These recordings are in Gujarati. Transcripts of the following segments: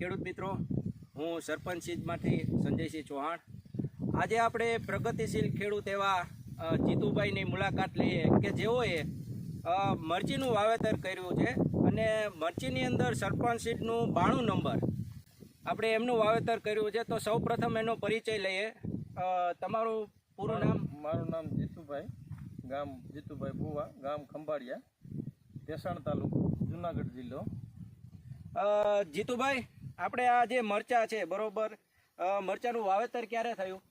ખેડૂત મિત્રો, હું સરપંચ સીધમાંથી સંજયસિંહ ચૌહાણ. આજે આપણે પ્રગતિશીલ ખેડૂત એવા જીતુભાઈની મુલાકાત લઈએ કે જેઓએ મરચીનું વાવેતર કર્યું છે અને મરચીની અંદર સરપંચ સીડનું 92 નંબર આપણે એમનું વાવેતર કર્યું છે. તો સૌ પ્રથમ એનો પરિચય લઈએ. તમારું પૂરું નામ? મારું નામ જીતુભાઈ, ગામ જીતુભાઈ ભુવા, ગામ ખંભાળિયા, ભેસાણ તાલુકો, જુનાગઢ જિલ્લો. જીતુભાઈ, આપણે આ જે મરચા છે બરોબર, મરચાનું વાવેતર ક્યારે થયું?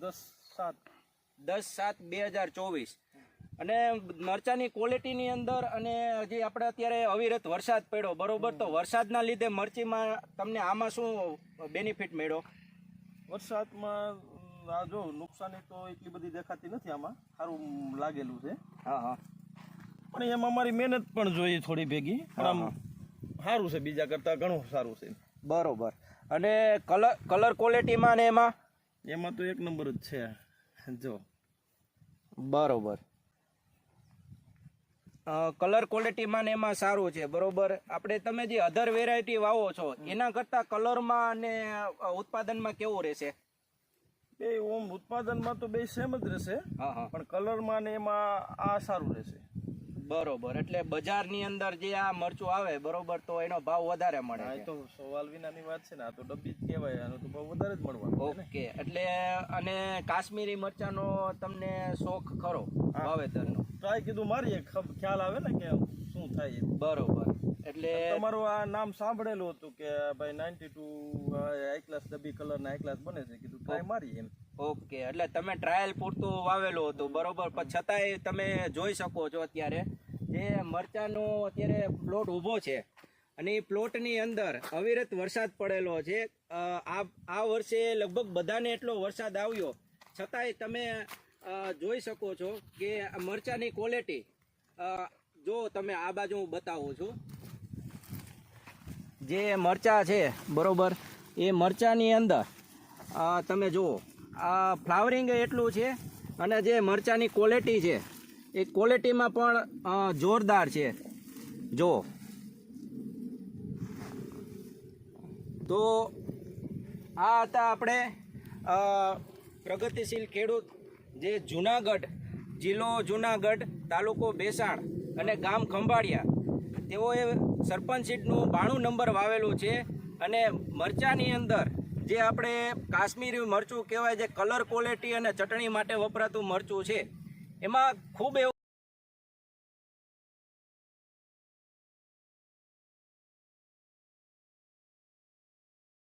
10/7/2024. અને મરચાની ક્વોલિટીની અંદર અને હજી આપણે અત્યારે અવિરત વરસાદ પડ્યો બરોબર, તો વરસાદના લીધે મરચીમાં તમને આમાં શું બેનિફિટ મળ્યો? વરસાદમાં આ જો નુકસાની તો એટલી બધી દેખાતી નથી, આમાં સારું લાગેલું છે. હા, પણ એમાં અમારી મહેનત પણ જોઈએ થોડી ભેગી, પણ આમ સારું છે, બીજા કરતાં ઘણું સારું છે. બરોબર. અને કલર ક્વોલિટીમાં ને એમાં તો એક નંબર જ છે. જો બરોબર, કલર ક્વોલિટીમાં ને એમાં સારું છે બરોબર. આપણે તમે જે અધર વેરાયટી વાવો છો એના કરતાં કલરમાં અને ઉત્પાદનમાં કેવું રહેશે? બે ઓમ ઉત્પાદનમાં તો બે સેમ જ રહેશે, પણ કલરમાં ને એમાં આ સારું રહેશે. બરોબર. એટલે બજારની અંદર જે આ મરચું આવે બરોબર, તો એનો ભાવ વધારે મળે. આ તો સવાલ વિનાની વાત છે ને, આ તો ડબ્બી જ કહેવાય, આનો તો ભાવ વધારે જ મળવાનો. ઓકે. એટલે અને કાશ્મીરી મરચાનો તમને શોખ ખરો વાવેતરનો? ટ્રાય કીધું મારીએ, ખ્યાલ આવે ને કે શું થાય. બરોબર. એટલે તમારું આ નામ સાંભળેલું હતું કે ભાઈ 92 હાઈ ક્લાસ ડબ્બી કલરના હાઈ ક્લાસ બને છે, કીધું ટ્રાય મારી એમ. ઓકે. એટલે તમે ટ્રાયલ પૂરતું વાવેલું હતું બરોબર, પણ છતાંય તમે જોઈ શકો છો અત્યારે જે મરચાનો અત્યારે પ્લોટ ઊભો છે અને એ પ્લોટની અંદર અવિરત વરસાદ પડેલો છે. આ વર્ષે લગભગ બધાને એટલો વરસાદ આવ્યો, છતાંય તમે જોઈ શકો છો કે મરચાની ક્વોલિટી જો તમે આ બાજુ હું બતાવું છું, જે મરચા છે બરોબર, એ મરચાની અંદર તમે જુઓ આ ફ્લાવરિંગ એટલું છે અને જે મરચાની ક્વોલિટી છે એ ક્વોલિટીમાં પણ જોરદાર છે. જો તો આ હતા આપણે પ્રગતિશીલ ખેડૂત, જે જુનાગઢ જિલ્લો જુનાગઢ, તાલુકો ભેસાણ અને ગામ ખંભાળિયા, તેઓએ સરપંચ સીડનું 92 નંબર વાવેલું છે. અને મરચાની અંદર જે આપણે કાશ્મીરી મરચું કહેવાય, જે કલર ક્વોલિટી અને ચટણી માટે વપરાતું મરચું છે, એમાં ખૂબ એવું